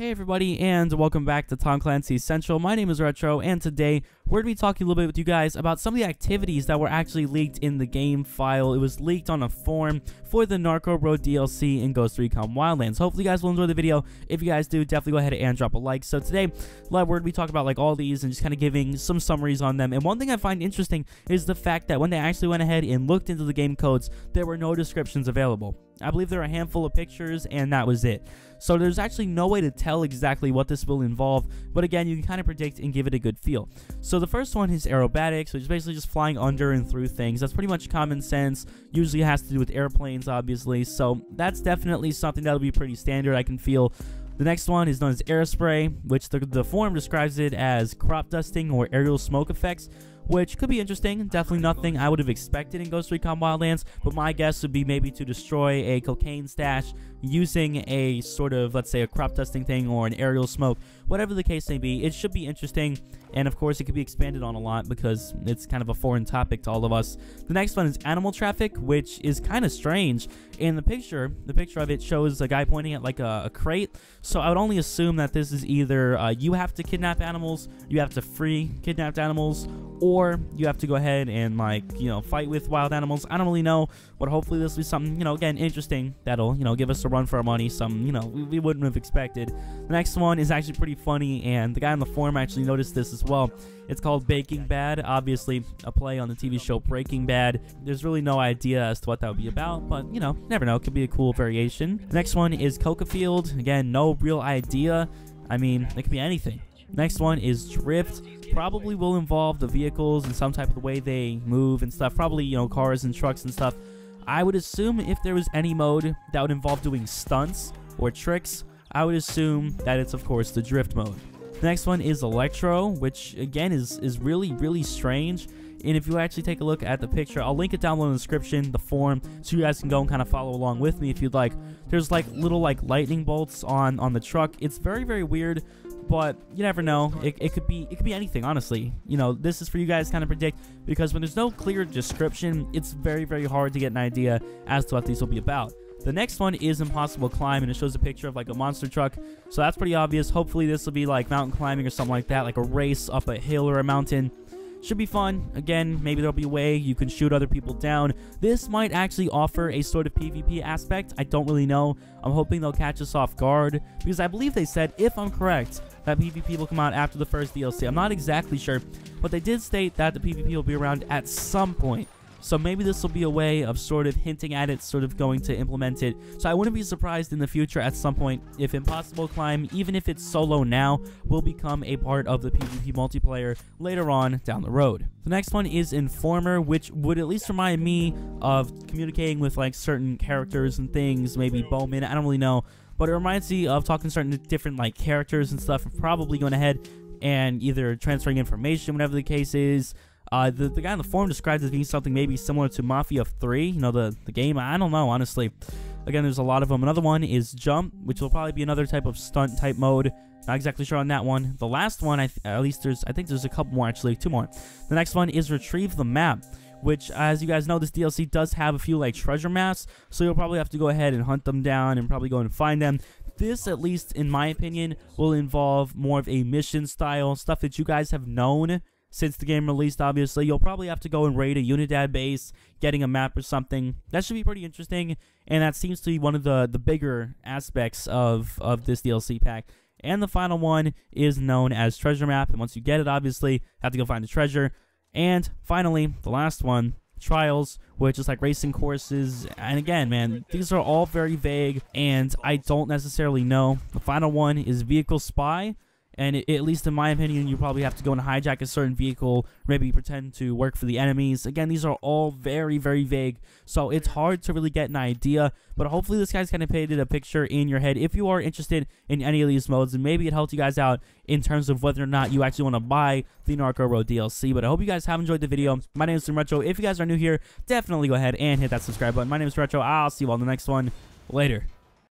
Hey everybody, and welcome back to Tom Clancy's Central. My name is Retro, and today we're going to be talking a little bit with you guys about some of the activities that were actually leaked in the game file. It was leaked on a forum for the Narco DLC in Recon Wildlands. Hopefully you guys will enjoy the video. If you guys do, definitely go ahead and drop a like. So today, we're going to be talking about like all these and just kind of giving some summaries on them. And one thing I find interesting is the fact that when they actually went ahead and looked into the game codes, there were no descriptions available. I believe there are a handful of pictures, and that was it. So there's actually no way to tell exactly what this will involve, but again, you can kind of predict and give it a good feel. So the first one is aerobatics, which is basically just flying under and through things. That's pretty much common sense. Usually has to do with airplanes, obviously, so that's definitely something that'll be pretty standard, I can feel. The next one is known as aerospray, which the forum describes it as crop dusting or aerial smoke effects, which could be interesting. Definitely nothing I would have expected in Recon Wildlands, but my guess would be maybe to destroy a cocaine stash using a sort of, let's say, a crop dusting thing or an aerial smoke. Whatever the case may be, it should be interesting, and of course it could be expanded on a lot because it's kind of a foreign topic to all of us. The next one is animal traffic, which is kind of strange. In the picture of it shows a guy pointing at like a crate, so I would only assume that this is either you have to kidnap animals, you have to free kidnapped animals, or you have to go ahead and, like, you know, fight with wild animals. I don't really know, but hopefully this will be something, you know, again, interesting that'll, you know, give us a run for our money, some, you know, we wouldn't have expected. The next one is actually pretty funny, and the guy on the forum actually noticed this as well. It's called Baking Bad, obviously a play on the TV show Breaking Bad. There's really no idea as to what that would be about, but, you know, never know, it could be a cool variation. The next one is Coca Field. Again, no real idea. I mean, it could be anything. Next one is Drift. Probably will involve the vehicles and some type of the way they move and stuff. Probably, you know, cars and trucks and stuff. I would assume if there was any mode that would involve doing stunts or tricks, I would assume that it's, of course, the Drift mode. The next one is Electro, which, again, is really, really strange. And if you actually take a look at the picture, I'll link it down below in the description, the forum, so you guys can go and kind of follow along with me if you'd like. There's like little like lightning bolts on the truck. It's very, very weird, but you never know. It could be anything, honestly. You know, this is for you guys to kind of predict, because when there's no clear description, it's very, very hard to get an idea as to what these will be about. The next one is Impossible Climb, and it shows a picture of like a monster truck, so that's pretty obvious. Hopefully this will be like mountain climbing or something like that, like a race up a hill or a mountain. Should be fun. Again, maybe there'll be a way you can shoot other people down. This might actually offer a sort of PvP aspect. I don't really know. I'm hoping they'll catch us off guard, because I believe they said, if I'm correct, that PvP will come out after the first DLC. I'm not exactly sure, but they did state that the PvP will be around at some point. So maybe this will be a way of sort of hinting at it, sort of going to implement it. So I wouldn't be surprised in the future at some point if Impossible Climb, even if it's solo now, will become a part of the PvP multiplayer later on down the road. The next one is Informer, which would at least remind me of communicating with like certain characters and things, maybe Bowman, I don't really know. But it reminds me of talking to certain different like characters and stuff, and probably going ahead and either transferring information, whatever the case is. The guy on the forum described it as being something maybe similar to Mafia 3, you know, the game. I don't know, honestly. Again, there's a lot of them. Another one is Jump, which will probably be another type of stunt type mode. Not exactly sure on that one. The last one, I think there's a couple more, actually, 2 more. The next one is Retrieve the Map, which, as you guys know, this DLC does have a few like treasure maps, so you'll probably have to go ahead and hunt them down and probably go and find them. This, at least in my opinion, will involve more of a mission style, stuff that you guys have known since the game released. Obviously, you'll probably have to go and raid a Unidad base, getting a map or something. That should be pretty interesting, and that seems to be one of the bigger aspects of this DLC pack. And the final one is known as Treasure Map, and once you get it, obviously, you have to go find the treasure. And finally, the last one, Trials, which is like racing courses. And again, man, these are all very vague, and I don't necessarily know. The final one is Vehicle Spy. And at least in my opinion, you probably have to go and hijack a certain vehicle, maybe pretend to work for the enemies. Again, these are all very, very vague, so it's hard to really get an idea. But hopefully this guy's kind of painted a picture in your head if you are interested in any of these modes, and maybe it helped you guys out in terms of whether or not you actually want to buy the Narco DLC. But I hope you guys have enjoyed the video. My name is Retro. If you guys are new here, definitely go ahead and hit that subscribe button. My name is Retro. I'll see you all in the next one. Later.